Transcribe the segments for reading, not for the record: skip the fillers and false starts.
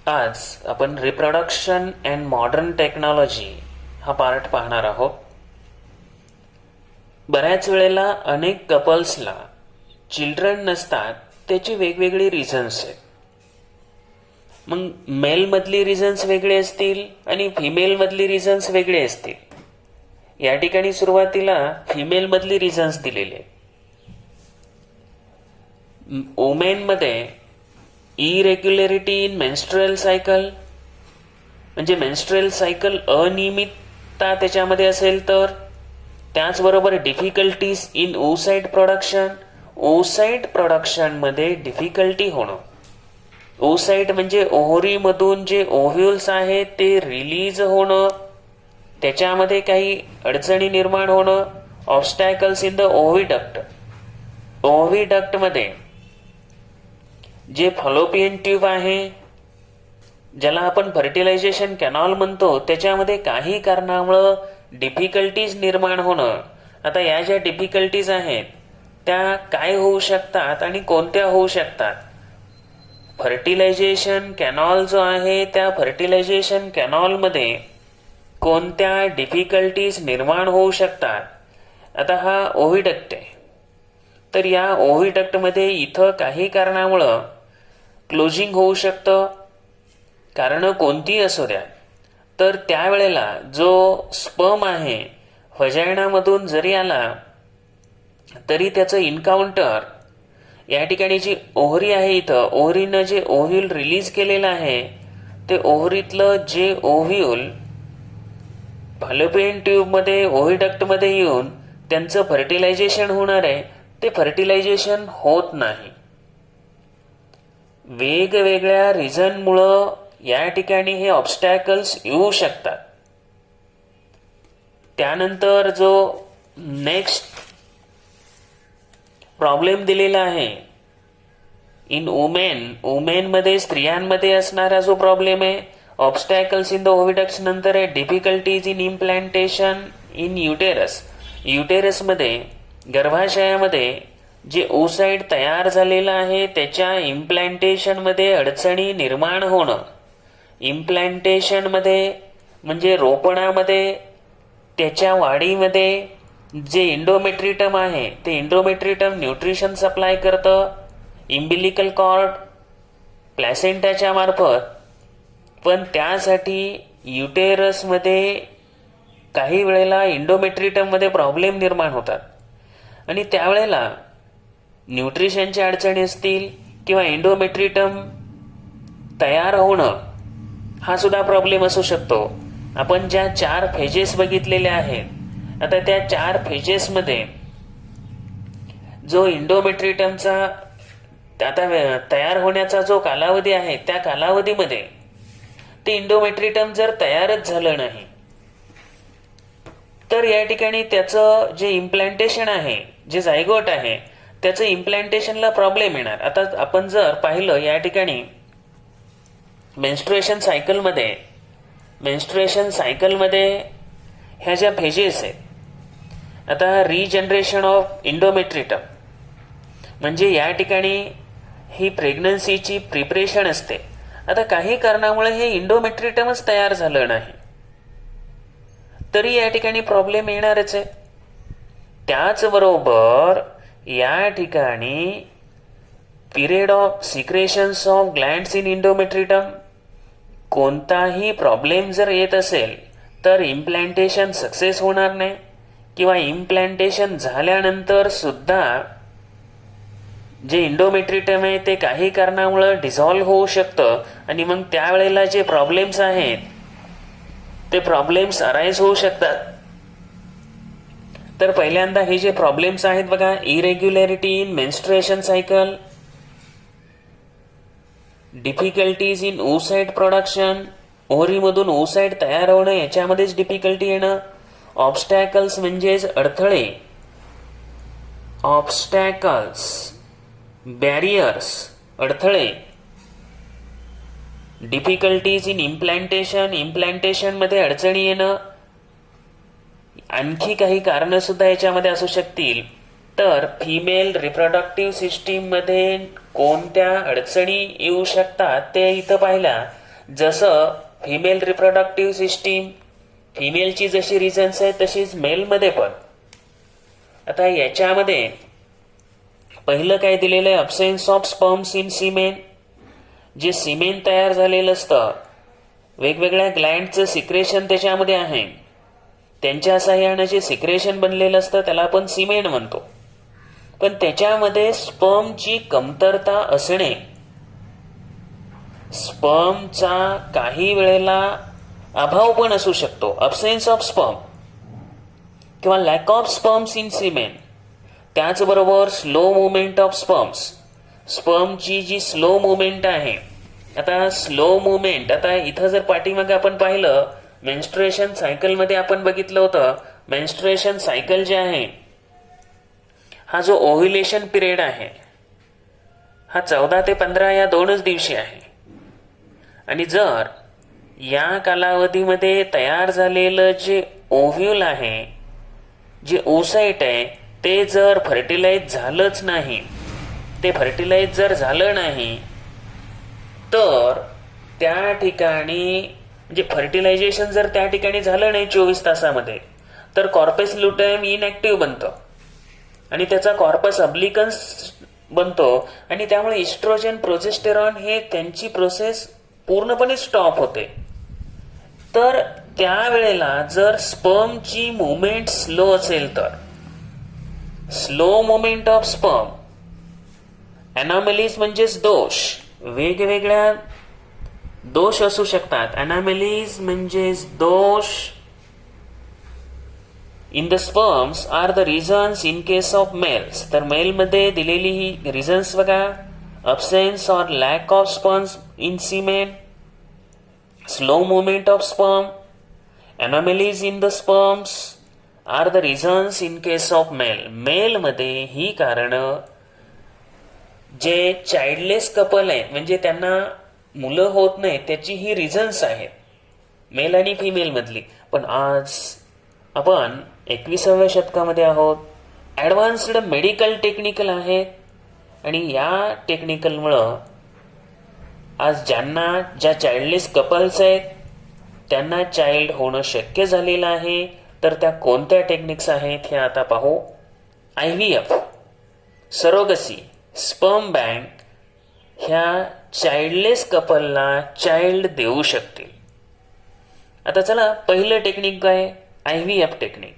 आज आपण reproduction and modern technology हा पार्ट पाहणार आहोत. बऱ्याच वेळेला अनेक कपल्सला चिल्ड्रन नसतात, त्याची वेगवेगळी रिझन्स आहेत. मग मेलमधली रिझन्स वेगळे असतील आणि फिमेलमधली रिझन्स वेगळे असतील. या ठिकाणी सुरुवातीला फिमेलमधली रिझन्स दिलेले आहेत. वुमेनमध्ये इरेग्युलरिटी इन मेन्स्ट्रुअल सायकल, म्हणजे मेन्स्ट्रुअल सायकल अनियमितता त्याच्यामध्ये असेल तर. त्याचबरोबर difficulties in oocyte production, oocyte प्रोडक्शनमध्ये डिफिकल्टी होणं. ओसाइट म्हणजे ओव्हरीमधून जे ओव्ह्यूल्स आहेत ते रिलीज होणं, त्याच्यामध्ये काही अडचणी निर्माण होणं. ऑब्स्टॅकल्स इन द ओव्हिडक्ट, ओव्हिडक्टमध्ये जे फॉलोपियन ट्यूब आहे, ज्याला आपण फर्टिलायझेशन कॅनॉल म्हणतो, त्याच्यामध्ये काही कारणामुळं डिफिकल्टीज निर्माण होणं. आता या ज्या डिफिकल्टीज आहेत त्या काय होऊ शकतात आणि कोणत्या होऊ शकतात? फर्टिलायझेशन कॅनॉल जो आहे त्या फर्टिलायझेशन कॅनॉलमध्ये कोणत्या डिफिकल्टीज निर्माण होऊ शकतात? आता हा ओव्हिडक्ट आहे, तर या ओव्हिडक्टमध्ये इथं काही कारणामुळं क्लोजिंग होऊ शकतं. कारण कोणतीही असू द्या, तर त्यावेळेला जो स्पर्म आहे व्हजायनामधून जरी आला तरी त्याचं इन्काउंटर या ठिकाणी जी ओव्हरी आहे, इथं ओव्हरीनं जे ओव्ह्यूल रिलीज केलेलं आहे ते ओव्हरीतलं जे ओव्ह्यूल फॉलोपियन ट्यूबमध्ये ओव्हिडक्टमध्ये येऊन त्यांचं फर्टिलायझेशन होणार आहे, ते फर्टिलायझेशन होत नाही. वेगवेगळ्या रिझनमुळं या ठिकाणी हे ऑब्स्टॅकल्स येऊ शकतात. त्यानंतर जो नेक्स्ट प्रॉब्लेम दिलेला आहे इन वुमेनमध्ये, स्त्रियांमध्ये असणारा जो प्रॉब्लेम आहे, ऑब्स्टॅकल्स इन द ओव्हिडक्ट्स नंतर आहे difficulties in implantation in uterus. युटेरसमध्ये, गर्भाशयामध्ये जे ओसाइट तयार झालेलं आहे त्याच्या इम्प्लांटेशनमध्ये अडचणी निर्माण होणं. इम्प्लांटेशनमध्ये म्हणजे रोपणामध्ये, त्याच्या वाढीमध्ये जे इंडोमेट्रिटम आहे ते इंडोमेट्रिटम न्यूट्रिशन सप्लाय करतं इम्बिलिकल कॉर्ड प्लॅसेंटाच्या मार्फत. पण त्यासाठी युटेरसमध्ये काही वेळेला इंडोमेट्रिटममध्ये प्रॉब्लेम निर्माण होतात आणि त्यावेळेला न्यूट्रिशनच्या अडचणी असतील किंवा इंडोमेट्रिटम तयार होणं हा सुद्धा प्रॉब्लेम असू शकतो. आपण ज्या 4 फेजेस बघितलेल्या आहेत, आता त्या 4 फेजेसमध्ये जो इंडोमेट्रिटमचा आता तयार होण्याचा जो कालावधी आहे त्या कालावधीमध्ये ते इंडोमेट्रिटम जर तयारच झालं नाही तर या ठिकाणी त्याचं जे इम्प्लांटेशन आहे, जे झायगोट आहे, त्याचं इम्प्लांटेशनला प्रॉब्लेम येणार. आता आपण जर पाहिलं या ठिकाणी मेन्स्ट्रुएशन सायकलमध्ये ह्या ज्या फेजेस आहेत, आता रिजनरेशन ऑफ इंडोमेट्रिटम म्हणजे या ठिकाणी ही प्रेग्नन्सीची प्रिपरेशन असते. आता काही कारणामुळे हे इंडोमेट्रिटमच तयार झालं नाही तरी या ठिकाणी प्रॉब्लेम येणारच आहे. त्याचबरोबर या ठिकाणी period of secretions of glands in endometrium, कोणताही प्रॉब्लेम जर येत असेल तर इम्प्लांटेशन सक्सेस होणार नाही किंवा इम्प्लांटेशन झाल्यानंतर सुद्धा जे इंडोमेट्रिटम आहे ते काही कारणामुळे डिझॉल्व्ह होऊ शकतं आणि मग त्यावेळेला जे प्रॉब्लेम्स आहेत ते प्रॉब्लेम्स अराईज होऊ शकतात. तर पहिल्यांदा हे जे प्रॉब्लेम्स आहेत बघा, irregularity in menstruation cycle, difficulties in oocyte production, ओव्हरीमधून ओसाइट तयार होणं याच्यामध्येच डिफिकल्टी येणं. ऑब्स्टॅकल्स म्हणजेच अडथळे, ऑब्स्टॅकल्स बॅरियर्स अडथळे. डिफिकल्टीज इन इम्प्लांटेशनमध्ये अडचणी येणं. आणखी काही कारणं सुद्धा याच्यामध्ये असू शकतील. तर फिमेल रिप्रोडक्टिव्ह सिस्टीम मध्ये कोणत्या अडचणी येऊ शकतात ते इथं पाहिल्या जसं फिमेल रिप्रोडक्टिव्ह सिस्टीम, फिमेलची जशी रिझन्स आहे तशीच मेलमध्ये पण. आता याच्यामध्ये पहिलं काय दिलेलं आहे, absence of sperms in semen. जे सिमेन तयार झालेलं असतं, वेगवेगळ्या ग्लँडचं सिक्रेशन त्याच्यामध्ये आहे, त्यांच्या साह्यानं जे सिक्रेशन बनलेलं असतं त्याला आपण सिमेन म्हणतो. पण त्याच्यामध्ये स्पर्मची कमतरता असणे, स्पर्मचा काही वेळेला अभाव पण असू शकतो, अब्सेन्स ऑफ स्पर्म किंवा lack of sperms in semen. त्याचबरोबर स्लो मुवमेंट ऑफ स्पर्म्स, स्पर्मची जी स्लो मुवमेंट आहे. आता स्लो मुवमेंट, आता इथं जर पाठीमागे आपण पाहिलं, मेन्स्ट्रुएशन सायकलमध्ये आपण बघितलं होतं, मेन्स्ट्रुएशन सायकल जे आहे, हा जो ओव्ह्युलेशन पिरियड आहे हा 14 ते 15 या 2च दिवशी आहे. आणि जर या कालावधीमध्ये तयार झालेलं जे ओव्ह्यूल आहे, जे ओसाइट आहे, ते जर फर्टिलाइज झालंच नाही, ते फर्टिलाइज जर झालं नाही तर त्या ठिकाणी म्हणजे फर्टिलायझेशन जर त्या ठिकाणी झालं नाही 24 तासामध्ये, तर कॉर्पस ल्युटेयम इनॅक्टिव्ह बनतं आणि त्याचा कॉर्पस अब्लिकन्स बनतो आणि त्यामुळे इस्ट्रोजन, प्रोजेस्टेरॉन हे त्यांची प्रोसेस पूर्णपणे स्टॉप होते. तर त्यावेळेला जर स्पर्मची मुवमेंट स्लो असेल तर slow movement of sperm, anomalies म्हणजेच दोष, वेगवेगळ्या दोष असू शकतात. अनॉमलीज म्हणजेच दोष in the sperms are the reasons in case of males. तर मेलमध्ये दिलेली ही रिझन्स बघा, absence or lack of sperms in semen, slow movement of sperm, anomalies in the sperms are the reasons in case of male. मेलमध्ये ही कारणं, जे childless couple आहेत म्हणजे त्यांना मुलं होत नाही, त्याची ही रिझन्स आहेत, मेल आणि फिमेल मधली. पण आज आपण 21व्या शतकामध्ये आहोत, ॲडव्हान्स्ड मेडिकल टेक्निकल आहेत आणि या टेक्निकलमुळं आज ज्या चाइल्डलेस कपल्स आहेत त्यांना चाइल्ड होणं शक्य झालेलं आहे. तर त्या कोणत्या टेक्निक्स आहेत हे आता पाहू. IVF, सरोगसी, स्पर्म बँक ह्या चाइल्डलेस कपलला चाइल्ड देऊ शकतील. आता चला पहिलं टेक्निक काय, IVF technique,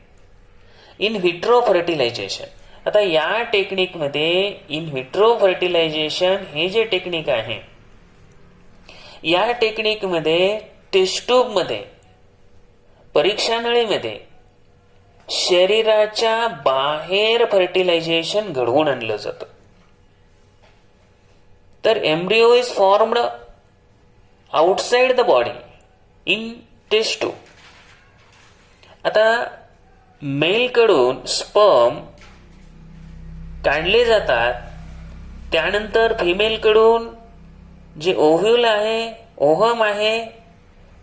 in vitro fertilisation. आता या टेक्निकमध्ये इन व्हिट्रो फर्टिलायझेशन हे जे टेक्निक आहे, या टेक्निकमध्ये टेस्ट्यूबमध्ये, परीक्षानळीमध्ये शरीराच्या बाहेर फर्टिलायझेशन घडवून आणलं जातं. तर embryo is formed outside the body in test tube. आता मेलकडून स्पर्म काढले जातात, त्यानंतर फिमेलकडून जे ओव्ह्यूल आहे, ओहम आहे,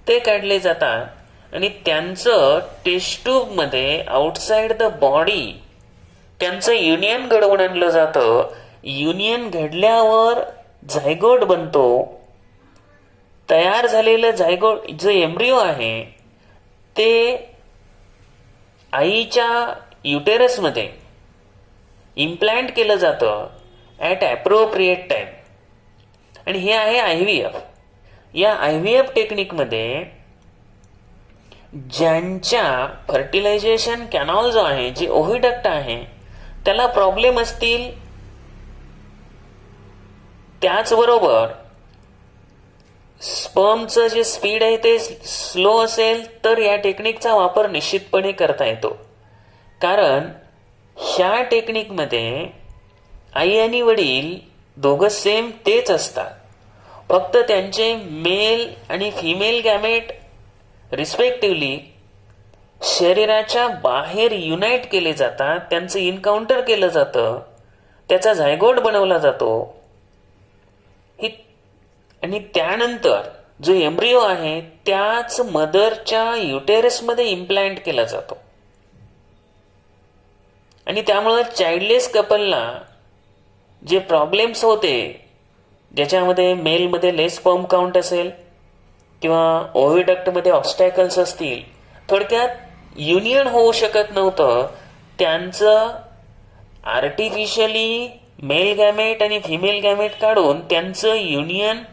ते काढले जातात आणि त्यांचं टेस्ट ट्यूबमध्ये आउटसाइड द बॉडी त्यांचं युनियन घडवून आणलं जातं. युनियन घडल्यावर झायगोट बनतो. तयार झालेलं झायगोट जे एम्ब्रिओ आहे ते आईच्या युटेरसमध्ये इम्प्लांट केलं जातं ॲट ॲप्रोप्रिएट टाइम. आणि हे आहे IVF. या IVF टेक्निकमध्ये ज्यांच्या फर्टिलायझेशन कॅनॉल जो आहे, जे ओव्हिडक्ट आहे, त्याला प्रॉब्लेम असतील, त्याचबरोबर स्पर्मचं जे स्पीड आहे ते स्लो असेल, तर या टेक्निकचा वापर निश्चितपणे करता येतो. कारण ह्या टेक्निकमध्ये आई आणि वडील दोघं सेम तेच असतात, फक्त त्यांचे मेल आणि फिमेल गॅमेट रिस्पेक्टिव्हली शरीराच्या बाहेर युनाइट केले जातात, त्यांचं इन्काउंटर केलं जातं, त्याचा झायगोट बनवला जातो आणि त्यानंतर जो एम्ब्रिओ आहे त्याच मदरच्या युटेरसमध्ये इम्प्लांट केला जातो. आणि त्यामुळं चाइल्डलेस कपलला जे प्रॉब्लेम्स होते, ज्याच्यामध्ये मेलमध्ये लेस स्पर्म काउंट असेल, किंवा ओव्हिडक्टमध्ये ऑब्स्टॅकल्स असतील, थोडक्यात युनियन होऊ शकत नव्हतं, त्यांचं आर्टिफिशियली मेल गॅमेट आणि फिमेल गॅमेट काढून त्यांचं युनियन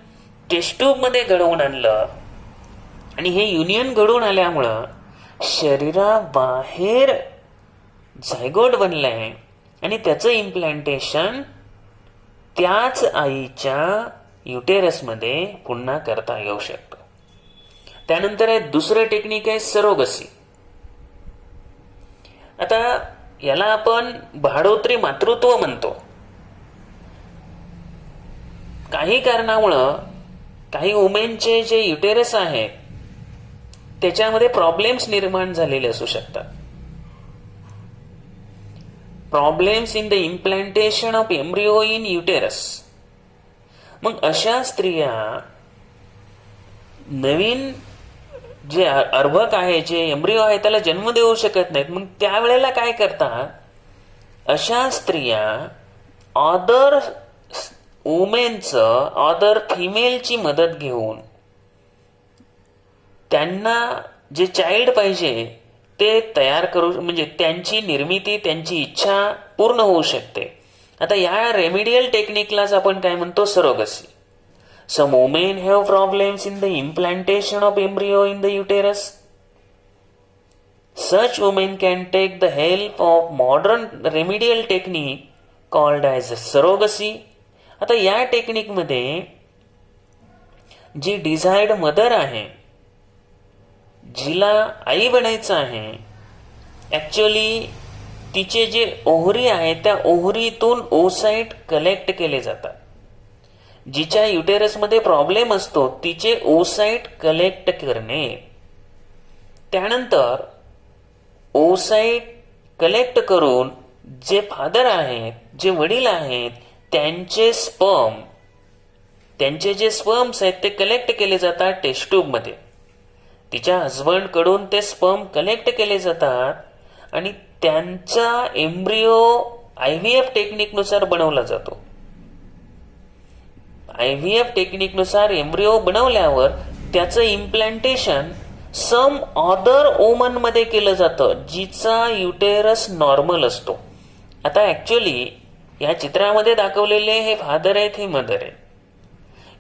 टेस्ट्यूबमध्ये घडवून आणलं. आणि हे युनियन घडून आल्यामुळं शरीराबाहेर झायगोट बनलंय आणि त्याचं इम्प्लांटेशन त्याच आईच्या युटेरसमध्ये पुन्हा करता येऊ शकतं. त्यानंतर आहे दुसरं टेक्निक आहे सरोगसी. आता याला आपण भाडोत्री मातृत्व म्हणतो. काही कारणामुळं काही वुमेनचे जे युटेरस आहेत त्याच्यामध्ये प्रॉब्लेम्स निर्माण झालेले असू शकतात. Problems in the implantation of embryo in uterus. मग अशा स्त्रिया नवीन जे अर्भक आहे, जे एम्ब्रिओ आहे, त्याला जन्म देऊ शकत नाहीत. मग त्यावेळेला काय करतात, अशा स्त्रिया अदर वुमेनचं, अदर फिमेलची मदत घेऊन त्यांना जे चाइल्ड पाहिजे ते तयार करू, म्हणजे त्यांची निर्मिती, त्यांची इच्छा पूर्ण होऊ शकते. आता या रेमिडियल टेक्निकलाच आपण काय म्हणतो, surrogacy. Some women have problems in the implantation of embryo in the uterus. Such women can take the help of modern remedial technique called as surrogacy. आता या टेक्निकमध्ये जी डिझायर्ड मदर आहे, जिला आई बनायचं आहे, ॲक्च्युअली तिचे जे ओव्हरी आहे त्या ओव्हरीतून ओसाइट कलेक्ट केले जातात. जिच्या युटेरसमध्ये प्रॉब्लेम असतो तिचे ओसाइट कलेक्ट करणे, त्यानंतर ओसाइट कलेक्ट करून जे फादर आहेत, जे वडील आहेत, त्यांचे जे स्पर्म्स आहेत ते कलेक्ट केले जातात टेस्ट्यूबमध्ये. तिच्या हजबंडकडून ते स्पर्म कलेक्ट केले जातात आणि त्यांचा एम्ब्रिओ IVF टेक्निकनुसार बनवला जातो. IVF टेक्निकनुसार एम्ब्रिओ बनवल्यावर त्याचं इम्प्लांटेशन सम अदर वुमन मध्ये केलं जातं जिचा युटेरस नॉर्मल असतो. आता ऍक्च्युअली या चित्रामध्ये दाखवलेले हे फादर आहेत, हे मदर आहेत.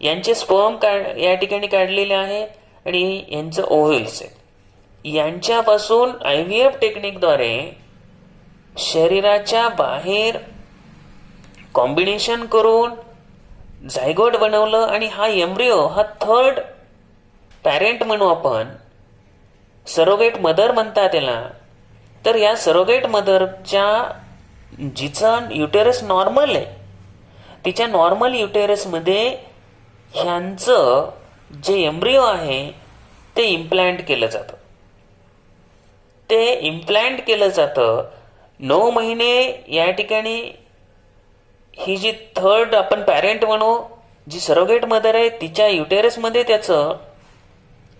यांचे स्पर्म या ठिकाणी काढलेले आहेत आणि यांचं ओव्हल्स आहेत. यांच्यापासून IVF टेक्निकद्वारे शरीराच्या बाहेर कॉम्बिनेशन करून झायगोट बनवलं आणि हा एम्ब्रिओ, हा थर्ड पॅरेंट म्हणू आपण, सरोगेट मदर म्हणतात त्याला. तर या सरोगेट मदरच्या जिचा युटेरस नॉर्मल आहे, तिच्या नॉर्मल युटेरसमध्ये ह्यांचं जे एम्ब्रिओ आहे ते इम्प्लांट केलं जातं. ते इम्प्लांट केलं जातं 9 महिने. या ठिकाणी ही जी थर्ड आपण पॅरेंट म्हणू, जी सरोगेट मदर आहे, तिच्या युटेरसमध्ये त्याचं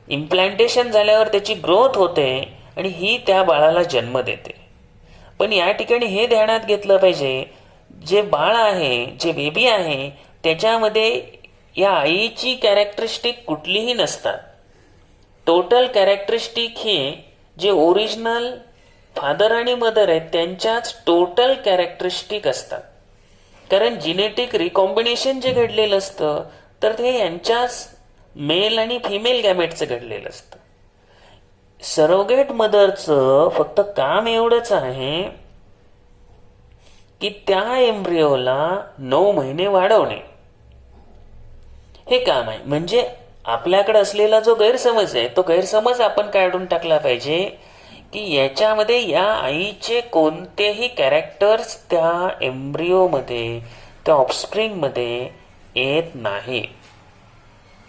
इम्प्लांटेशन झाल्यावर त्याची ग्रोथ होते आणि ही त्या बाळाला जन्म देते. पण या ठिकाणी हे ध्यानात घेतलं पाहिजे, जे बाळ आहे, जे बेबी आहे, त्याच्यामध्ये या आईची कॅरेक्टरिस्टिक कुठलीही नसतात. टोटल कॅरेक्टरिस्टिक हे जे ओरिजिनल फादर आणि मदर आहेत त्यांच्याच टोटल कॅरेक्टरिस्टिक असतात. कारण जिनेटिक रिकॉम्बिनेशन जे घडलेलं असतं तर ते यांच्याच मेल आणि फिमेल गॅमेटचं घडलेलं असतं. सरोगेट मदरचं फक्त काम एवढंच आहे की त्या एम्ब्रिओला 9 महिने वाढवणे, हे काम आहे. म्हणजे आपल्याकडे असलेला जो गैरसमज आहे तो गैरसमज आपण काढून टाकला पाहिजे की याच्यामध्ये या आईचे कोणतेही कॅरेक्टर्स त्या एम्ब्रिओमध्ये, त्या ऑफस्प्रिंगमध्ये येत नाही.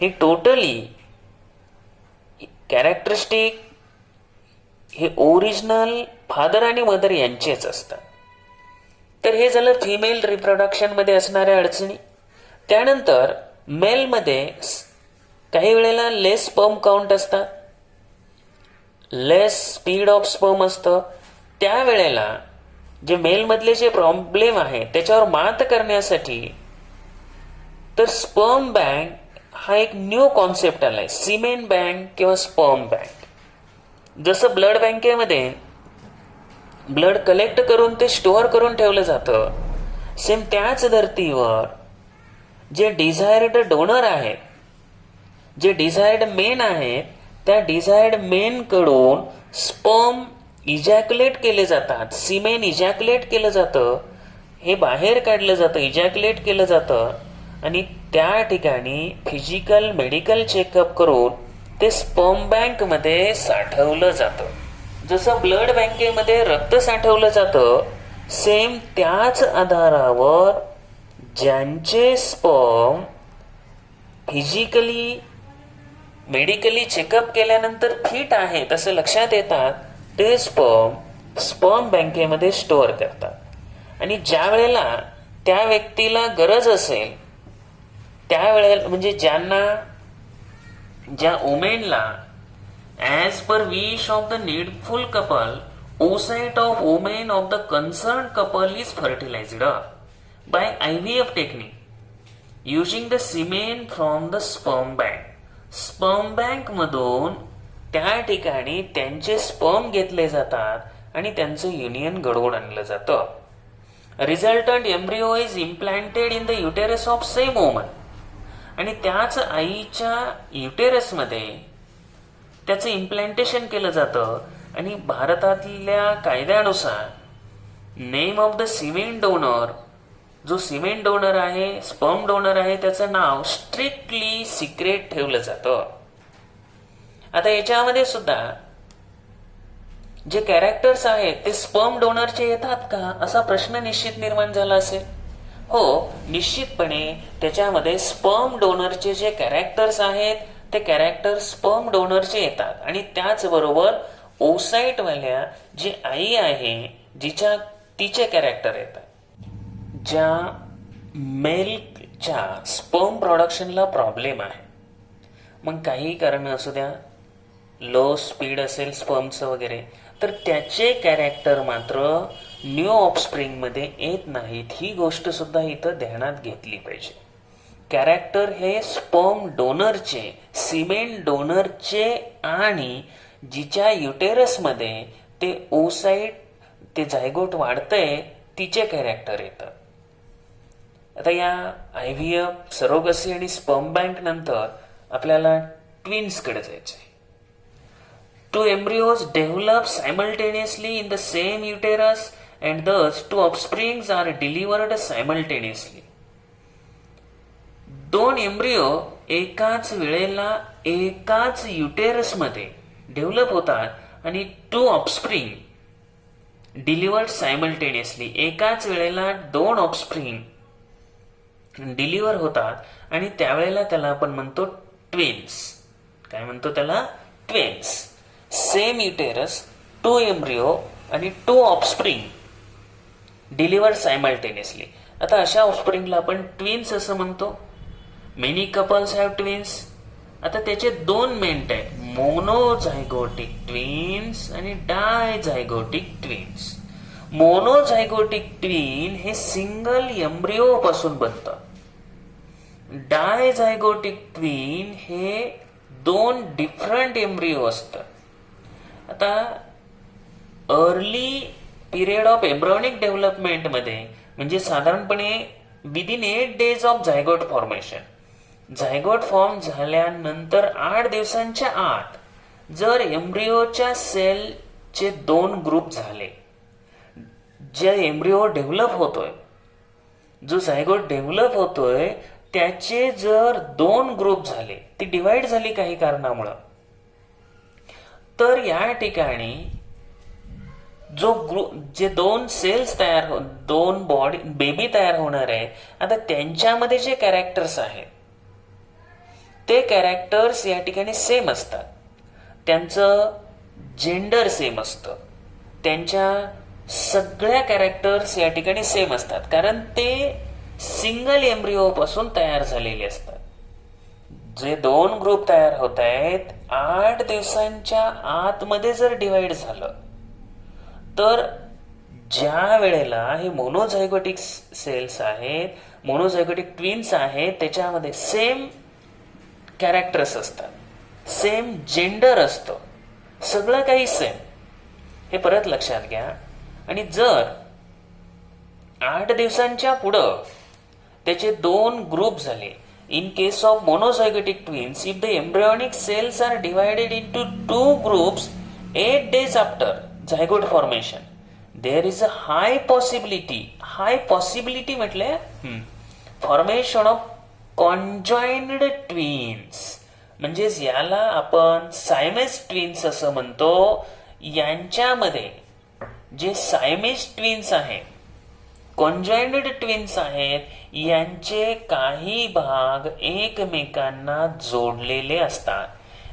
हे टोटली कॅरेक्टरिस्टिक हे ओरिजिनल फादर आणि मदर यांचेच असतात. तर हे झालं फिमेल रिप्रोडक्शनमध्ये असणाऱ्या अडचणी. त्यानंतर मेलमध्ये काही वेळेला लेस स्पर्म काउंट असतात, लेस स्पीड ऑफ स्पर्म असतं. त्यावेळेला जे मेलमधले जे प्रॉब्लेम आहे त्याच्यावर मात करण्यासाठी तर स्पर्म बँक हा एक न्यू कॉन्सेप्ट आलाय, सिमेन बँक किंवा स्पर्म बँक. जसं ब्लड बँकेमध्ये ब्लड कलेक्ट करून ते स्टोअर करून ठेवलं जातं, सेम त्याच धर्तीवर जे डिझायर्ड डोनर आहेत, जे डिझायर्ड मेन आहेत, त्या डिझायर्ड मेन कडून स्पर्म इजॅक्युलेट केले जातात, सिमेन इजॅक्युलेट केलं जातं, हे बाहेर काढलं जातं, इजॅक्युलेट केलं जातं आणि त्या ठिकाणी फिजिकल मेडिकल चेकअप करून ते स्पर्म बँकमध्ये साठवलं जातं. जसं ब्लड बँकेमध्ये रक्त साठवलं जातं, सेम त्याच आधारावर ज्यांचे स्पर्म फिजिकली मेडिकली चेकअप केल्यानंतर फिट आहेत असं लक्षात येतात, ते स्पर्म बँकेमध्ये स्टोअर करतात. आणि ज्या वेळेला त्या व्यक्तीला गरज असेल त्यावेळेला, म्हणजे ज्या वुमेनला as per wish of the needful couple, oocyte of women of the concerned couple is fertilized by IVF technique using the semen from the sperm bank. Sperm bank मधून त्या ठिकाणी त्यांचे स्पर्म घेतले जातात आणि त्यांचं युनियन घडवून आणलं जातं. Resultant embryo is implanted in the uterus of same woman. आणि त्याच आईच्या युटेरसमध्ये त्याचं इम्प्लांटेशन केलं जातं. आणि भारतातल्या कायद्यानुसार name of the semen donor, जो सिमेन डोनर आहे, स्पर्म डोनर आहे, त्याचं नाव स्ट्रिक्टली सिक्रेट ठेवलं जातं. आता याच्यामध्ये सुद्धा जे कॅरेक्टर्स आहेत ते स्पर्म डोनरचे येतात का असा प्रश्न निश्चित निर्माण झाला असेल. हो, निश्चितपणे त्याच्यामध्ये स्पर्म डोनरचे जे कॅरेक्टर्स आहेत ते कॅरेक्टर स्पर्म डोनरचे येतात. आणि त्याचबरोबर ओसाइटवाल्या जी आई आहे तिचे कॅरेक्टर येतात. ज्या मेलच्या स्पर्म प्रोडक्शनला प्रॉब्लेम आहे, मग काही कारण असू द्या, लो स्पीड असेल स्पर्मचं वगैरे, तर त्याचे कॅरेक्टर मात्र न्यू ऑफस्प्रिंगमध्ये येत नाहीत. ही गोष्ट सुद्धा इथं ध्यानात घेतली पाहिजे. कॅरेक्टर हे स्पर्म डोनरचे, सिमेन डोनरचे आणि जिच्या युटेरसमध्ये ते ओसाइट, ते झायगोट वाढतंय, तिचे कॅरेक्टर येतात. आता या IVF, सरोगसी आणि स्पर्म बँक नंतर आपल्याला ट्विन्सकडे जायचंय. Two embryos develop simultaneously in the same uterus and thus two offsprings are delivered simultaneously. दोन एम्ब्रिओ एकाच वेळेला एकाच युटेरसमध्ये डेव्हलप होतात आणि टू ऑफस्प्रिंग डिलिव्हर्ड सायमल्टेनियसली, एकाच वेळेला दोन ऑफस्प्रिंग डिलिव्हर होतात आणि त्यावेळेला त्याला आपण म्हणतो ट्विन्स. काय म्हणतो त्याला? Twins. Same uterus, two embryo आणि टू ऑफस्प्रिंग डिलिव्हर सायमल्टेनियसली. आता अशा ऑफस्प्रिंगला आपण ट्विन्स असं म्हणतो. Many couples have twins. आता त्याचे दोन मेन टाईप, मोनोझायगोटिक ट्विन्स आणि डायझायगोटिक ट्विन्स. मोनोझायगोटिक ट्विन हे सिंगल एम्ब्रिओ पासून बनतं. डायझायगोटिक ट्विन हे दोन डिफरंट एम्ब्रिओ असतात. आता early period of embryonic development मध्ये, म्हणजे साधारणपणे within 8 days of zygote formation, zygote form झाल्यानंतर 8 दिवसांच्या आत जर एम्ब्रिओच्या सेलचे दोन ग्रुप झाले, जे एम्ब्रिओ डेव्हलप होतोय, जो झायगोट डेव्हलप होतोय त्याचे जर दोन ग्रुप झाले, ती डिवाइड झाली काही कारणामुळं, तर या ठिकाणी जो ग्रुप, जे दोन सेल्स तयार दोन बॉडी बेबी तयार होणार आहे, आता त्यांच्यामध्ये जे कॅरेक्टर्स आहेत ते कॅरेक्टर्स या ठिकाणी सेम असतात. त्यांचं जेंडर सेम असतं. त्यांच्या सगळ्या कॅरेक्टर्स या ठिकाणी सेम असतात, कारण ते सिंगल एम्ब्रिओ पासून तयार झालेले असतात. जे दोन ग्रुप तयार होत आहेत 8 दिवसांच्या आतमध्ये जर डिवाइड झालं, तर ज्या वेळेला हे मोनोझायगोटिक सेल्स आहेत, मोनोझायगोटिक ट्विन्स आहेत, त्याच्यामध्ये सेम कॅरेक्टर्स असतात, सेम जेंडर असतं, सगळं काही सेम. हे परत लक्षात घ्या. आणि जर 8 दिवसांच्या पुढं त्याचे 2 ग्रुप झाले, in case of monozygotic twins, if the embryonic cells are divided into 2 groups 8 days after zygote formation, there is a high possibility म्हटले फॉर्मेशन ऑफ conjoined twins. म्हणजेच याला आपण सायमेस ट्विन्स असं म्हणतो. यांच्यामध्ये जे सायमेस ट्विन्स आहेत, कॉन्जॉइंड ट्विन्स आहेत, यांचे काही भाग एकमेकांना जोडलेले असतात.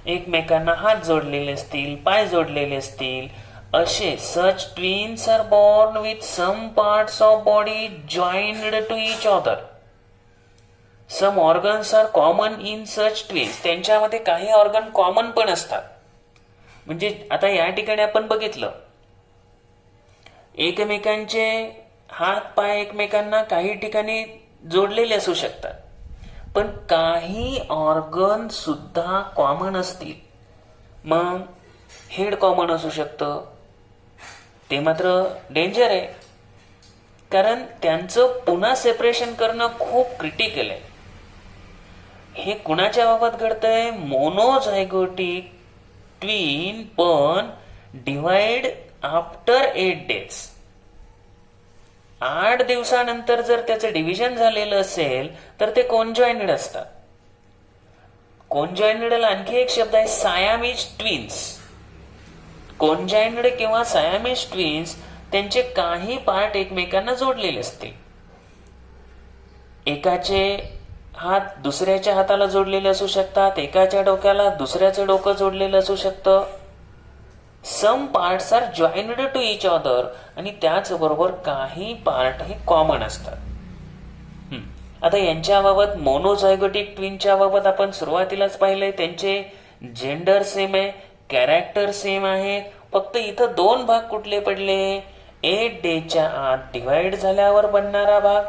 एकमेकांना हात जोडलेले असतील, पाय जोडलेले असतील, असे such twins are born with some parts of body joined to each other. Some organs are common in such twins. त्यांच्यामध्ये काही ऑर्गन कॉमन पण असतात. म्हणजे आता या ठिकाणी आपण बघितलं, एकमेकांचे हात पाय एकमेकांना काही ठिकाणी जोडलेले असू शकतात, पण काही ऑर्गन सुद्धा कॉमन असतील. मग हेड कॉमन असू शकतं, ते मात्र डेंजर आहे, कारण त्यांचं पुन्हा सेपरेशन करणं खूप क्रिटिकल आहे. हे कुणाच्या बाबत घडतंय? मोनोझायगोटिक ट्विन, पण डिवाइड आफ्टर 8 डेज. 8 दिवसानंतर जर त्याचं डिव्हिजन झालेलं असेल तर ते कॉन्जॉइंटेड असतात. कॉन्जॉइंटेडला आणखी एक शब्द आहे सायामीज ट्विन्स. कॉन्जॉइंटेड किंवा सायामीज ट्विन्स, त्यांचे काही पार्ट एकमेकांना जोडलेले असते. एकाचे हात दुसऱ्याच्या हाताला जोडलेले असू शकतात, एकाच्या डोक्याला दुसऱ्याचं डोकं जोडलेलं असू शकतं. Some parts are joined to each other, आणि त्याचबरोबर काही पार्ट हे कॉमन असतात. आता यांच्याबाबत मोनोझायगोटिक ट्विनच्या बाबत आपण सुरुवातीलाच पाहिलंय, त्यांचे जेंडर सेम आहे, कॅरेक्टर सेम आहे. फक्त इथं 2 भाग कुठले पडले? 8 डेजच्या आत डिवाइड झाल्यावर बनणारा भाग,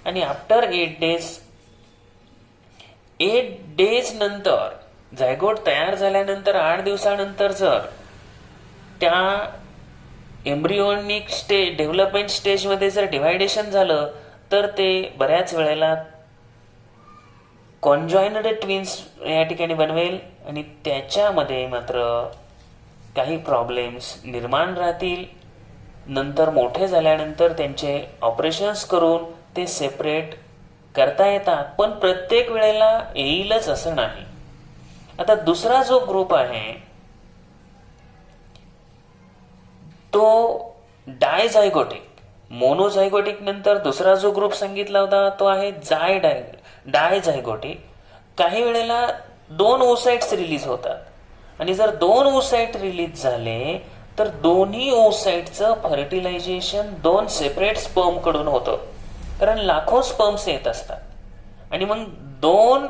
आणि आफ्टर 8 डेज नंतर, झायगोट तयार झाल्यानंतर 8 दिवसानंतर जर त्या एम्ब्रियोनिक डेव्हलपमेंट स्टेजमध्ये जर डिव्हायडेशन झालं तर ते बऱ्याच वेळेला कॉन्जॉइंड ट्विन्स या ठिकाणी बनवेल, आणि त्याच्यामध्ये मात्र काही प्रॉब्लेम्स निर्माण राहतील. नंतर मोठे झाल्यानंतर त्यांचे ऑपरेशन्स करून ते सेपरेट करता येतात, पण प्रत्येक वेळेला येईलच असं नाही. आता दुसरा जो ग्रुप आहे तो डायझायगोटिक. मोनोझायगोटिक नंतर दुसरा जो ग्रुप सांगितला होता तो आहे डायझायगोटिक. काही वेळेला 2 ओसाइट्स रिलीज होतात, आणि जर 2 ओसाइट रिलीज झाले तर दोन्ही ओसाइटचं फर्टिलायझेशन 2 सेपरेट स्पर्म कडून होतं, कारण लाखो स्पर्म्स येत असतात. आणि मग 2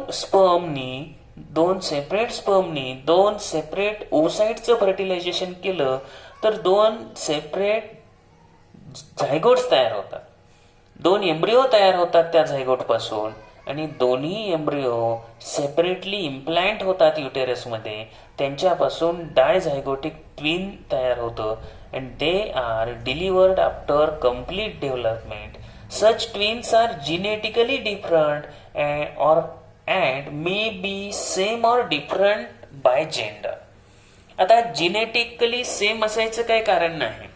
सेपरेट ओसाइटचं फर्टिलायझेशन केलं तर 2 सेपरेट झायगोट्स तयार होतात, 2 एम्ब्रिओ तयार होतात त्या झायगोट पासून, आणि दोन्ही एम्ब्रिओ सेपरेटली इम्प्लांट होतात युटेरसमध्ये. त्यांच्यापासून डायझायगोटिक ट्विन तयार होतं, and they are delivered after complete development. Such twins are genetically different and may be same or different by gender. आता जिनेटिकली सेम असायचं काही कारण नाही,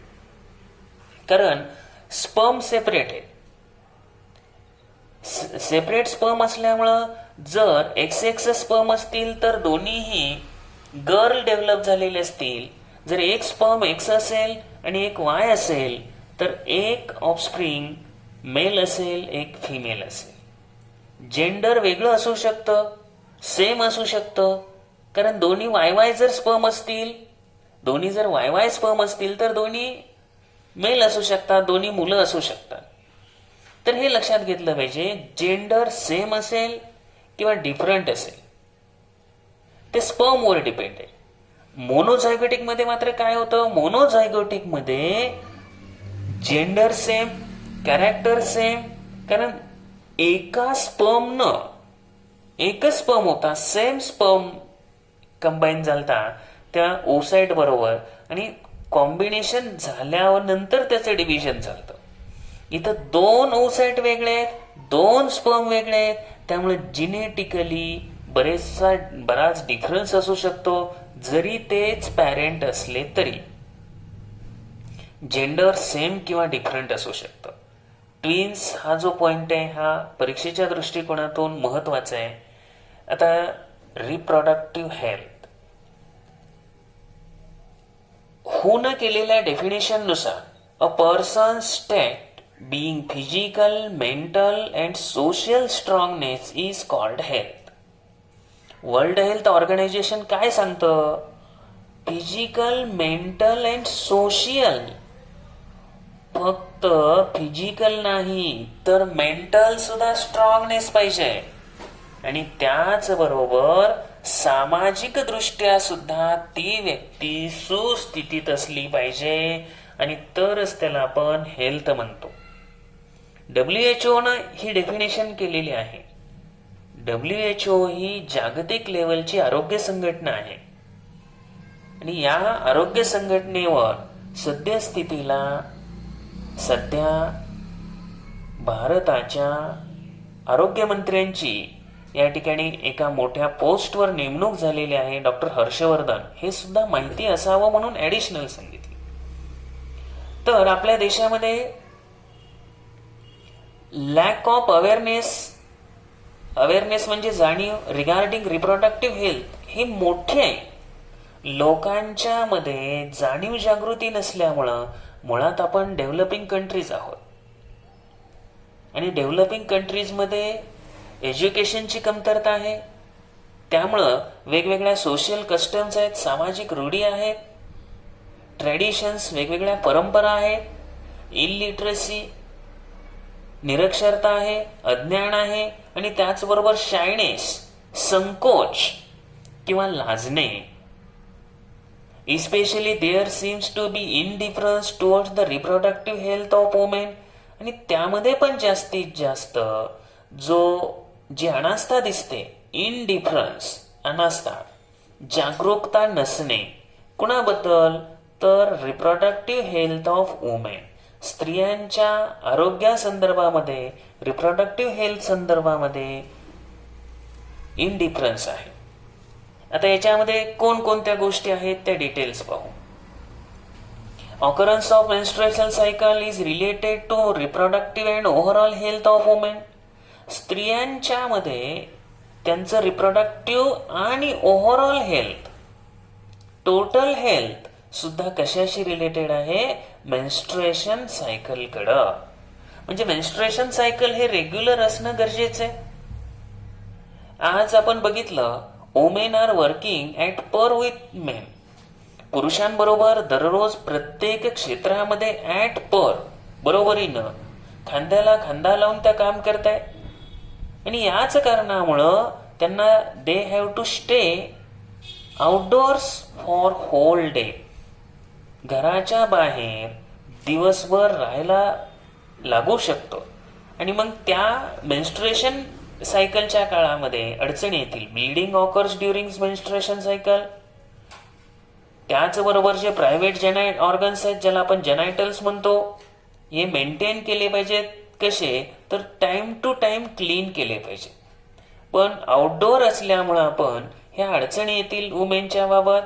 कारण स्पर्म सेपरेट आहे. सेपरेट स्पर्म असल्यामुळं जर XX स्पर्म असतील तर दोन्हीही गर्ल डेव्हलप झालेले असतील. जर एक स्पर्म X असेल आणि एक Y असेल तर एक ऑफस्प्रिंग मेल असेल, एक फिमेल असेल. जेंडर वेगळं असू शकतं, सेम असू शकतं, कारण दोन्ही YY जर स्पर्म असतील, दोन्ही जर YY स्पर्म असतील तर दोन्ही मेल असू शकतात, दोन्ही मुलं असू शकतात. तर हे लक्षात घेतलं पाहिजे. जेंडर सेम असेल किंवा डिफरंट असेल ते स्पर्मवर डिपेंड आहे. मोनोझायगोटिक मध्ये मात्र काय होतं? मोनोझायगोटिक मध्ये जेंडर सेम, कॅरेक्टर सेम, कारण एका स्पर्मनं एकच स्पर्म होता, सेम स्पर्म कंबाईन झालता त्या ओसाइट बरोबर, आणि कॉम्बिनेशन झाल्यानंतर त्याचं डिव्हिजन झालं. इथं 2 ओसाइट वेगळे आहेत, 2 स्पर्म वेगळे आहेत, त्यामुळे जिनेटिकली बराच डिफरन्स असू शकतो. जरी तेच पॅरेंट असले तरी जेंडर सेम किंवा डिफरंट असू शकतं. ट्विन्स हा जो पॉइंट आहे हा परीक्षेच्या दृष्टिकोनातून महत्वाचा आहे. आता रिप्रोडक्टिव्ह हेल्थ होऊन केलेल्या डेफिनेशननुसार a person state being physical, mental and social strongness is called health. World health organization काय सांगतं? Physical, mental and social. फक्त फिजिकल नाही तर मेंटल सुद्धा स्ट्रॉंगनेस पाहिजे, आणि त्याचबरोबर सामाजिक दृष्ट्या सुद्धा ती व्यक्ती सुस्थितीत असली पाहिजे, आणि तरच त्याला आपण हेल्थ म्हणतो. WHO न ही डेफिनेशन केलेली आहे. WHO ही जागतिक लेवलची आरोग्य संघटना आहे, आणि या आरोग्य संघटनेवर सध्या भारताच्या आरोग्यमंत्र्यांची या ठिकाणी एका मोठ्या पोस्टवर नेमणूक झालेली आहे, डॉक्टर हर्षवर्धन. हे सुद्धा माहिती असावं म्हणून ऍडिशनल सांगितले. तर आपल्या देशामध्ये लॅक ऑफ अवेअरनेस म्हणजे जाणीव रिगार्डिंग रिप्रोडक्टिव्ह हेल्थ हे मोठे आहे. लोकांच्या मध्ये जाणीव जागृती नसल्यामुळं मुळात आपण डेव्हलपिंग कंट्रीज आहोत, आणि डेव्हलपिंग कंट्रीजमध्ये एज्युकेशनची कमतरता आहे. त्यामुळं वेगवेगळ्या सोशल कस्टम्स आहेत, सामाजिक रूढी आहेत, ट्रॅडिशन्स, वेगवेगळ्या परंपरा आहेत, इलिटरसी निरक्षरता आहे, अज्ञान आहे, आणि त्याचबरोबर शायनेस संकोच किंवा लाजणे. Especially there seems to be indifference towards the reproductive health of women. आणि त्यामध्ये पण जास्तीत जास्त जी अनास्था दिसते, इनडिफरन्स, अनास्था, जागरूकता नसणे. कुणाबद्दल? तर रिप्रोडक्टिव्ह हेल्थ ऑफ वुमेन, स्त्रियांच्या आरोग्यासंदर्भामध्ये, रिप्रोडक्टिव्ह हेल्थ संदर्भामध्ये इनडिफरन्स आहे. आता याच्यामध्ये कोणकोणत्या गोष्टी आहेत त्या डिटेल्स पाहू. Occurrence of menstruation cycle is related to reproductive and overall health of women. स्त्रियांच्या मध्ये त्यांचं रिप्रोडक्टिव्ह आणि ओव्हरऑल हेल्थ, टोटल हेल्थ सुद्धा कशाशी रिलेटेड आहे? मेन्स्ट्रुएशन सायकल कडं. म्हणजे मेन्स्ट्रुएशन सायकल हे रेग्युलर असणं गरजेचं आहे. आज आपण बघितलं, women are working at par with men. पुरुषांबरोबर दररोज प्रत्येक क्षेत्रामध्ये ॲट पर बरोबरीनं खांद्याला खांदा लावून त्या काम करतायत, आणि याच कारणामुळं त्यांना they have to stay outdoors for whole day. घराच्या बाहेर दिवसभर राहायला लागू शकतो, आणि मग त्या मेन्स्ट्रुएशन सायकलच्या काळामध्ये अडचणी येतील. Bleeding occurs during menstruation cycle. त्याचबरोबर जे प्रायव्हेट जेनाइट ऑर्गन्स आहेत, ज्याला आपण जेनायटल्स म्हणतो, हे मेंटेन केले पाहिजेत. कसे? तर टाइम टू टाइम क्लीन केले पाहिजे. पण आउटडोअर असल्यामुळं आपण ह्या अडचणी येतील वुमेनच्या बाबत.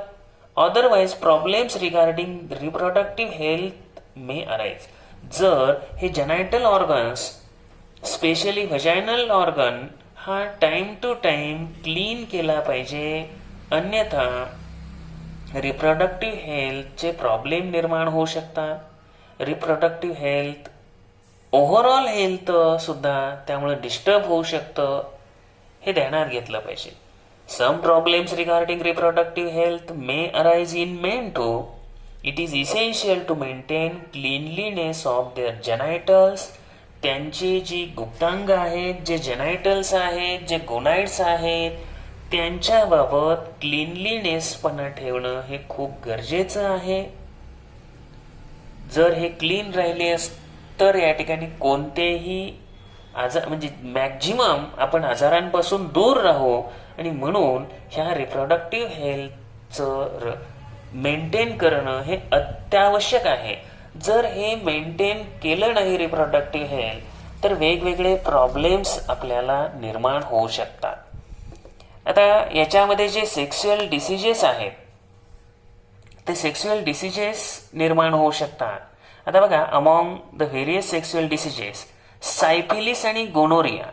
Otherwise problems regarding reproductive health may arise. जर हे genital organs, specially vaginal organ, हा टाइम टू टाइम क्लीन केला पाहिजे, अन्यथा रिप्रोडक्टिव्ह हेल्थचे प्रॉब्लेम निर्माण होऊ शकतात. रिप्रोडक्टिव्ह हेल्थ, ओव्हरऑल हेल्थ सुद्धा त्यामुळे डिस्टर्ब होऊ शकतं, हे ध्यानात घेतलं पाहिजे. Some problems regarding reproductive health may arise in men too. It is essential to maintain cleanliness of their genitals. त्यांची जी गुप्तांग आहेत, जे जेनायटल्स आहेत, जे गोनाइड्स आहेत, त्यांच्याबाबत क्लीनलीनेसपणा ठेवणं हे खूप गरजेचं आहे. जर हे क्लीन राहिले तर या ठिकाणी कोणतेही आजार म्हणजे मॅक्झिमम आपण आजारांपासून दूर राहू. आणि म्हणून ह्या रिप्रोडक्टिव्ह हेल्थचं मेंटेन करणं हे अत्यावश्यक आहे. जर हे मेंटेन केलं नाही रिप्रोडक्टिव्ह हेल्थ तर वेगवेगळे प्रॉब्लेम्स आपल्याला निर्माण होऊ शकतात. आता याच्यामध्ये जे सेक्शुअल डिसिजेस आहेत ते सेक्शुअल डिसिजेस निर्माण होऊ शकतात. आता बघा, among the various sexual diseases syphilis आणि गोनोरिया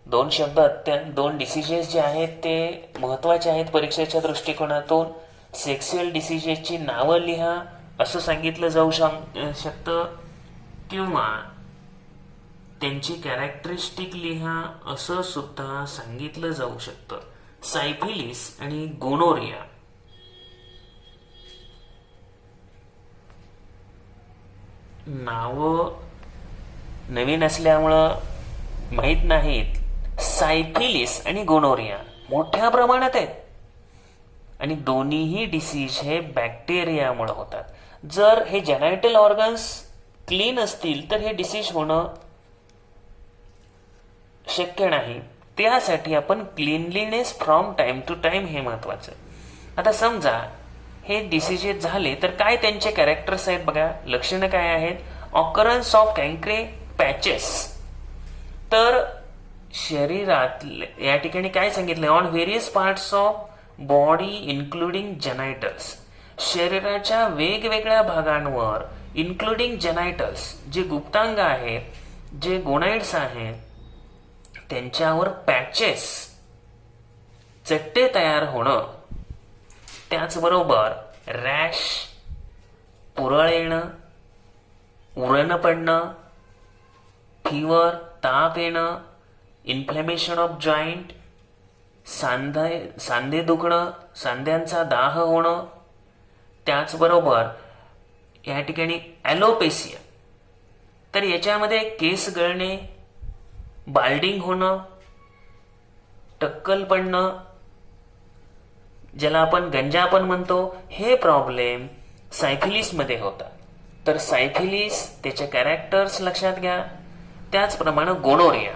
दोन डिसिजेस जे आहेत ते महत्वाचे आहेत परीक्षेच्या दृष्टिकोनातून. सेक्शुअल डिसिजेसची नावं लिहा असं सांगितलं जाऊ शकतं किंवा त्यांची कॅरेक्टरिस्टिक लिहा असं सुद्धा सांगितलं जाऊ शकतं. सायफिलिस आणि गोनोरिया नावं नवीन असल्यामुळं माहीत नाहीत. सायफिलिस आणि गोनोरिया मोठ्या प्रमाणात आहेत आणि दोन्हीही डिसीज हे बॅक्टेरियामुळे होतात. जर हे जेनायटल ऑर्गन्स क्लीन असतील तर हे डिसीज होणं शक्य नाही. त्यासाठी आपण cleanliness from time to time हे महत्वाचं. आता समजा हे डिसीजेस झाले तर काय त्यांचे कॅरेक्टर्स आहेत बघा, लक्षणं काय आहेत. ऑकरन्स ऑफ कॅन्क्रे पॅचेस, तर शरीरात या ठिकाणी काय सांगितलं, on various parts of body including genitals, शरीराच्या वेगवेगळ्या भागांवर इन्क्लुडिंग जेनायटल्स जे गुप्तांग आहेत, जे गोनाइड्स आहेत त्यांच्यावर पॅचेस चट्टे तयार होणं. त्याचबरोबर रॅश, पुरळ येणं, उरण पडणं, फीवर, ताप येणं, इन्फ्लेमेशन ऑफ जॉईंट, सांधे दुखणं, सांध्यांचा दाह होणं. त्याचबरोबर या ठिकाणी ॲलोपेसिया, तर याच्यामध्ये केस गळणे, बाल्डिंग होणं, टक्कल पडणं, ज्याला आपण गंजापण म्हणतो, हे प्रॉब्लेम सायफिलिसमध्ये होतात. तर सायफिलिस त्याचे कॅरेक्टर्स लक्षात घ्या. त्याचप्रमाणे gonorrhoea,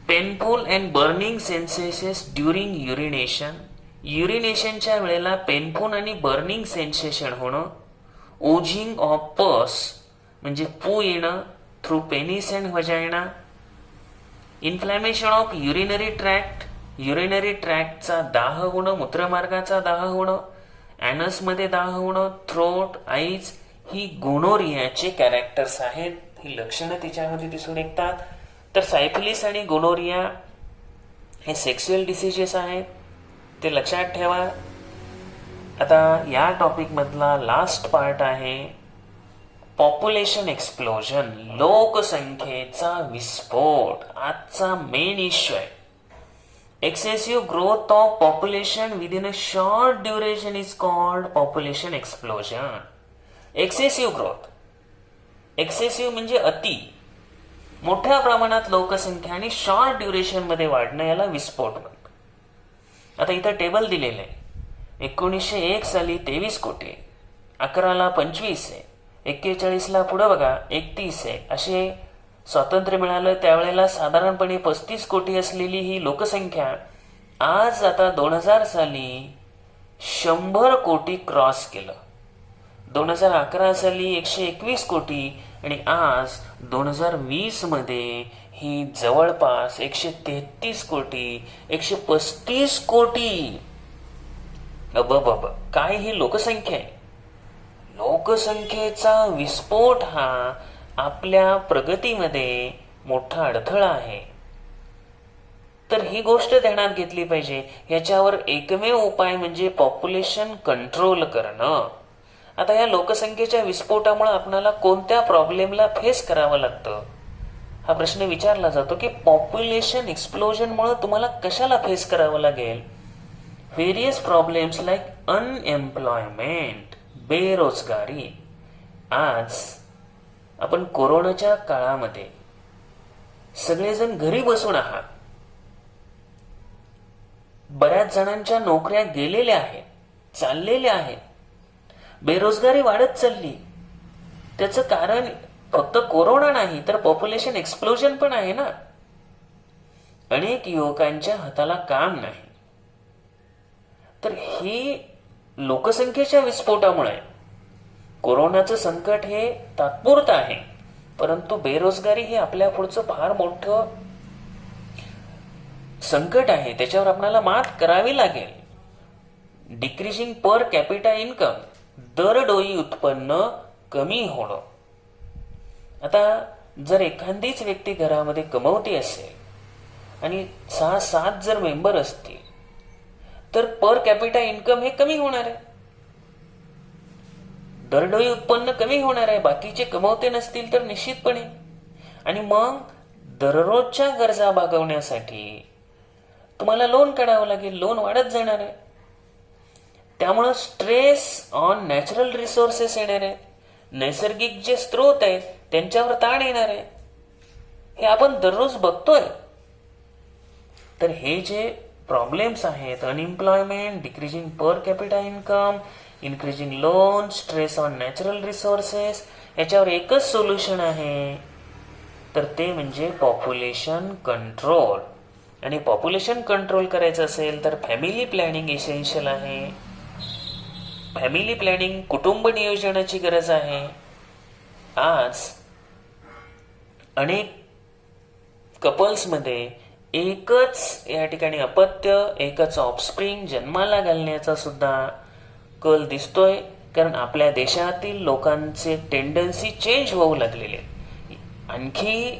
painful and burning sensations during urination, युरिनेशनच्या वेळेला पेनफुल आणि बर्निंग सेन्सेशन होणं. ओझिंग ऑफ पस म्हणजे पू येणं through penis and vagina. Inflammation of urinary tract, urinary ट्रॅक्टचा दाह होणं, मूत्रमार्गाचा दाह होणं, ॲनसमध्ये दाह होणं, थ्रोट, आईज, ही गोनोरियाचे कॅरेक्टर्स आहेत. ही लक्षणं तिच्यामध्ये दिसून येतात. तर सायफिलिस आणि गोनोरिया हे सेक्शुअल डिसिजेस आहेत, ते लक्षात ठेवा. आता या टॉपिक मधला लास्ट पार्ट आहे पॉप्युलेशन एक्सप्लोजन, लोकसंख्येचा विस्फोट. आजचा मेन इश्यू आहे. Excessive growth of population within a short duration is called population explosion. Excessive growth, excessive म्हणजे अति, मोठ्या प्रमाणात लोकसंख्या आणि शॉर्ट ड्युरेशन मध्ये वाढणं याला विस्फोट म्हणतात. आता इथं टेबल दिलेलं आहे. 1901 साली 23 कोटी, 11ला 25 आहे, 41ला पुढे बघा 31 आहे. असे स्वातंत्र्य मिळालं त्यावेळेला साधारणपणे 35 कोटी असलेली ही लोकसंख्या आज आता 2000 साली 100 कोटी क्रॉस केलं. 2011 साली 121 कोटी आणि आज 2020 मध्ये ही जवळपास 133 कोटी, 135 कोटी. काय ही लोकसंख्या आहे. लोकसंख्येचा विस्फोट हा आपल्या प्रगतीमध्ये मोठा अडथळा आहे. तर ही गोष्ट ध्यानात घेतली पाहिजे. याच्यावर एकमेव उपाय म्हणजे पॉप्युलेशन कंट्रोल करणं. आता या लोकसंख्येच्या विस्फोटामुळे आपल्याला कोणत्या प्रॉब्लेमला फेस करावं लागतं हा प्रश्न विचारला जातो की पॉप्युलेशन एक्सप्लोजनमुळे तुम्हाला कशाला फेस करावं लागेल. व्हेरियस प्रॉब्लेम्स लाईक अनएम्प्लॉयमेंट, बेरोजगारी. आज आपण कोरोनाच्या काळामध्ये सगळेजण घरी बसून आहात. बऱ्याच जणांच्या नोकऱ्या गेलेल्या आहेत, चाललेल्या आहेत. बेरोजगारी वाढत चालली. त्याचं कारण फक्त कोरोना नाही तर पॉप्युलेशन एक्सप्लोजन पण आहे ना. अनेक युवकांच्या हाताला काम नाही. तर ही लोकसंख्येच्या विस्फोटामुळे कोरोनाचं संकट हे तात्पुरतं आहे, परंतु बेरोजगारी हे आपल्या पुढचं फार मोठं संकट आहे. त्याच्यावर आपल्याला मात करावी लागेल. डिक्रीजिंग पर कॅपिटा इन्कम, दरडोई उत्पन्न कमी होणं. आता जर एखादीच व्यक्ती घरामध्ये कमवती असेल आणि 6-7 जर मेंबर असतील तर पर कॅपिटा इन्कम हे कमी होणार आहे, दरडोई उत्पन्न कमी होणार आहे. बाकीचे कमवते नसतील तर निश्चितपणे. आणि मग दररोजच्या गरजा भागवण्यासाठी तुम्हाला लोन काढावं लागेल, लोन वाढत जाणार आहे. त्यामुळं स्ट्रेस ऑन नॅचरल रिसोर्सेस येणार आहे. नैसर्गिक जे स्रोत आहेत त्यांच्यावर ताण येणार आहे. हे आपण दररोज बघतोय. तर हे जे प्रॉब्लेम्स आहेत, unemployment, decreasing per capita income, increasing loan, stress on natural resources, याच्यावर एकच सोल्युशन आहे, तर ते म्हणजे पॉप्युलेशन कंट्रोल. आणि पॉप्युलेशन कंट्रोल करायचं असेल तर फॅमिली प्लॅनिंग इसेन्शियल आहे. फॅमिली प्लॅनिंग, कुटुंब नियोजनाची गरज आहे. आज अनेक कपल्समध्ये एकच या ठिकाणी अपत्य, एकच ऑफस्प्रिंग जन्माला घालण्याचा सुद्धा कल दिसतोय, कारण आपल्या देशातील लोकांचे टेंडन्सी चेंज होऊ लागलेले. आणखी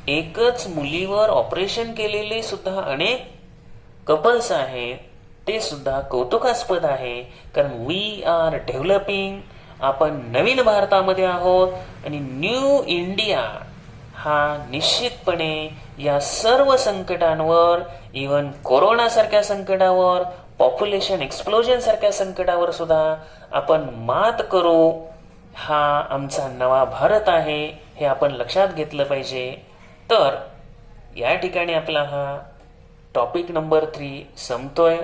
एकच मुलीवर ऑपरेशन केलेले सुद्धा अनेक कपल्स आहेत. ते सुद्धा कौतुकास्पद आहे, कारण वी आर डेव्हलपिंग. आपण नवीन भारतामध्ये आहोत आणि न्यू इंडिया हा निश्चितपणे या सर्व संकटांवर, इव्हन कोरोनासारख्या संकटावर, पॉप्युलेशन एक्सप्लोजन सारख्या संकटावर सुद्धा आपण मात करू. हा आमचा नवा भारत आहे, हे आपण लक्षात घेतलं पाहिजे. तर या ठिकाणी आपला हा टॉपिक नंबर 3 संपतोय.